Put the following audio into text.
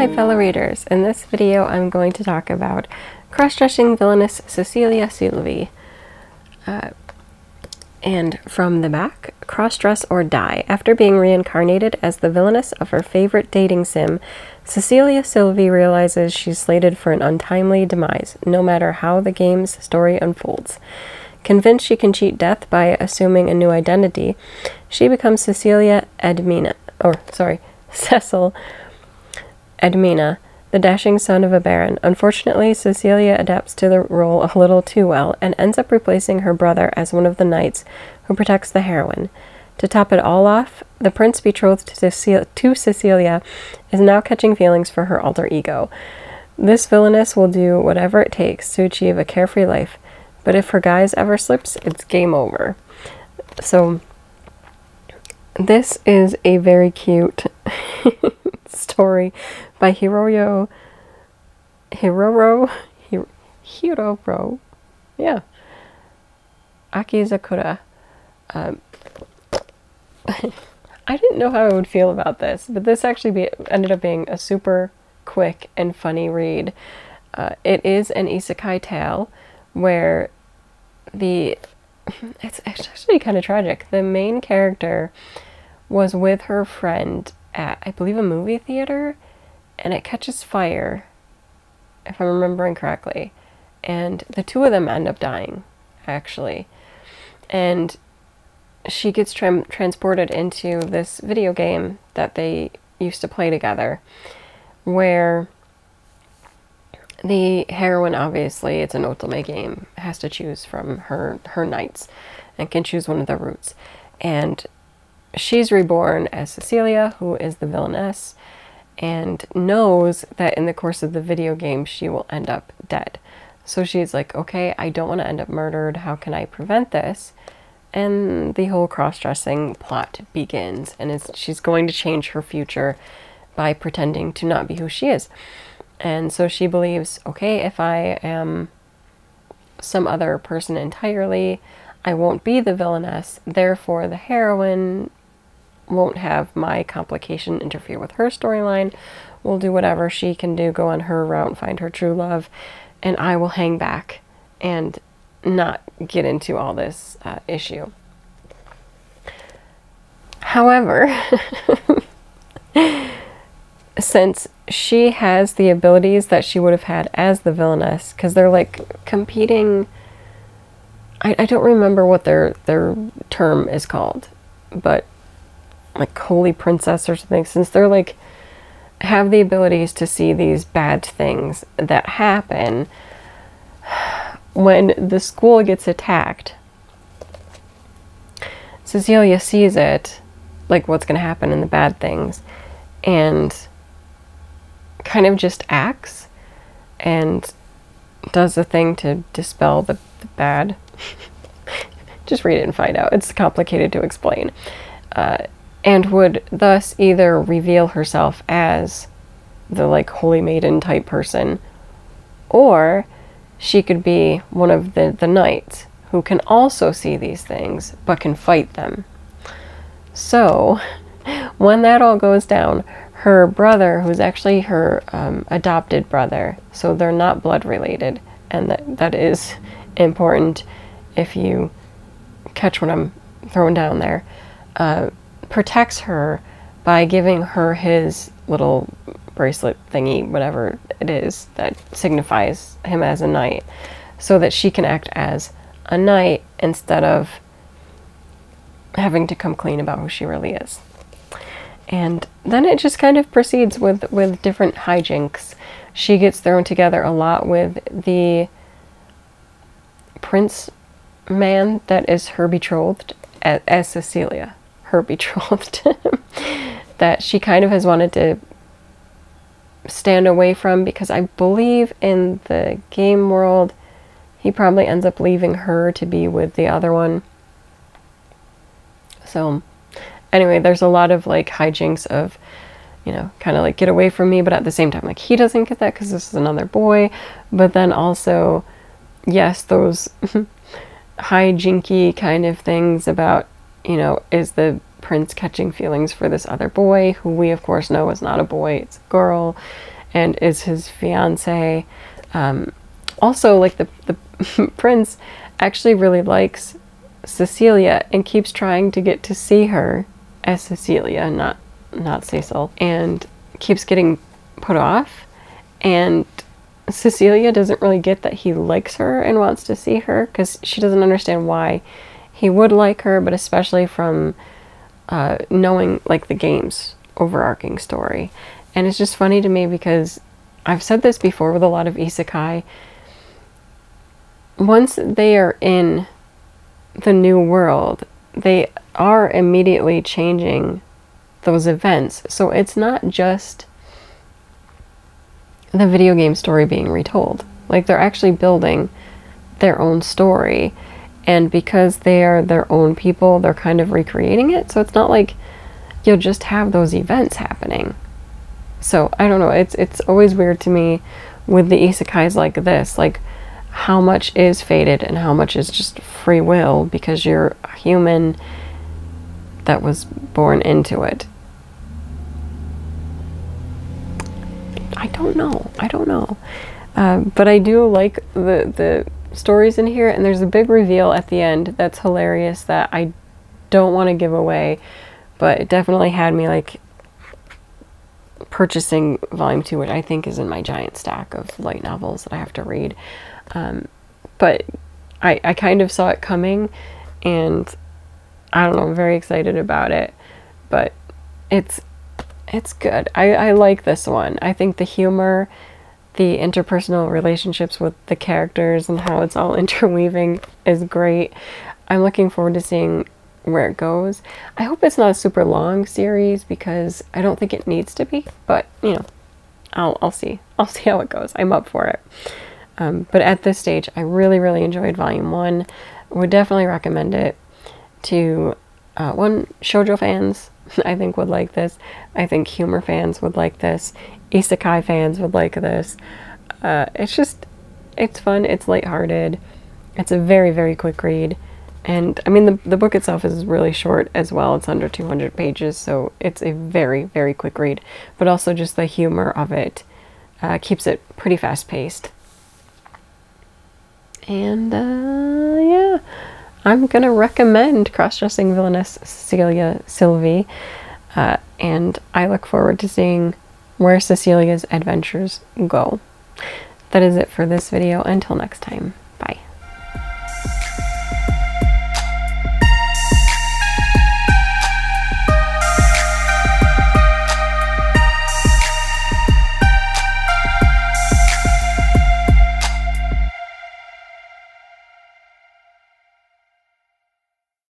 my fellow readers. In this video I'm going to talk about cross-dressing villainess Cecelia Sylvie. And from the back, cross-dress or die. After being reincarnated as the villainess of her favorite dating sim, Cecelia Sylvie realizes she's slated for an untimely demise, no matter how the game's story unfolds. Convinced she can cheat death by assuming a new identity, she becomes Cecil Edmina, the dashing son of a baron. Unfortunately, Cecelia adapts to the role a little too well and ends up replacing her brother as one of the knights who protects the heroine. To top it all off, the prince betrothed to Cecelia is now catching feelings for her alter ego. This villainess will do whatever it takes to achieve a carefree life, but if her guise ever slips, it's game over. So, this is a very cute story by Hiroro, yeah, Akizakura. I didn't know how I would feel about this, but this actually ended up being a super quick and funny read. It is an isekai tale where it's actually kind of tragic. The main character was with her friend at, I believe, a movie theater, and it catches fire, if I'm remembering correctly, and the two of them end up dying, actually, and she gets transported into this video game that they used to play together, where the heroine, obviously, it's an otome game, has to choose from her knights and can choose one of their routes. And she's reborn as Cecelia, who is the villainess, and knows that in the course of the video game she will end up dead. So she's like, okay, I don't want to end up murdered. How can I prevent this? And the whole cross-dressing plot begins, and she's going to change her future by pretending to not be who she is. And so she believes, okay, if I am some other person entirely, I won't be the villainess, therefore the heroine won't have my complication interfere with her storyline, will do whatever she can do, go on her route, find her true love, and I will hang back and not get into all this issue. However, since she has the abilities that she would have had as the villainess, because they're like competing, I don't remember what their term is called, but like holy princess or something, since they're like have the abilities to see these bad things that happen when the school gets attacked. Cecelia sees it, like what's going to happen and the bad things, and kind of just acts and does the thing to dispel the bad. Just read it and find out. It's complicated to explain. And would thus either reveal herself as the like holy maiden type person, or she could be one of the knights who can also see these things but can fight them. So when that all goes down, her brother, who's actually her adopted brother, so they're not blood related, and that is important if you catch what I'm throwing down there, protects her by giving her his little bracelet thingy, whatever it is, that signifies him as a knight, so that she can act as a knight instead of having to come clean about who she really is. And then it just kind of proceeds with different hijinks. She gets thrown together a lot with the prince man that is her betrothed, as Cecelia, her betrothed, that she kind of has wanted to stand away from, because I believe in the game world he probably ends up leaving her to be with the other one. So anyway, there's a lot of like hijinks of, you know, kind of like get away from me, but at the same time like he doesn't get that because this is another boy, but then also yes, those hijinky kind of things about, you know, is the Prince catching feelings for this other boy, who we of course know is not a boy, it's a girl, and is his fiance. Also, like, the Prince actually really likes Cecelia and keeps trying to get to see her as Cecelia, not Cecil, and keeps getting put off. And Cecelia doesn't really get that he likes her and wants to see her, because she doesn't understand why he would like her, but especially from knowing, like, the game's overarching story. And it's just funny to me because I've said this before with a lot of isekai. Once they are in the new world, they are immediately changing those events. So it's not just the video game story being retold. Like, they're actually building their own story, and because they are their own people, they're kind of recreating it. So it's not like you'll just have those events happening. So I don't know, it's always weird to me with the isekais like this, like how much is fated and how much is just free will because you're a human that was born into it. I don't know. But I do like the stories in here, and there's a big reveal at the end that's hilarious that I don't want to give away, but it definitely had me, like, purchasing volume 2, which I think is in my giant stack of light novels that I have to read. But I kind of saw it coming, and I don't know, I'm very excited about it, but it's good. I like this one. I think the humor, the interpersonal relationships with the characters and how it's all interweaving is great. I'm looking forward to seeing where it goes. I hope it's not a super long series because I don't think it needs to be, but you know, I'll see how it goes. I'm up for it. But at this stage, I really enjoyed volume 1. Would definitely recommend it to shoujo fans. I think would like this. I think humor fans would like this. Isekai fans would like this. It's fun. It's lighthearted. It's a very quick read. And I mean, the book itself is really short as well. It's under 200 pages, so it's a very quick read. But also just the humor of it keeps it pretty fast-paced. And yeah, I'm gonna recommend Cross-Dressing Villainess Cecelia Sylvie. And I look forward to seeing where Cecelia's adventures go. That is it for this video. Until next time.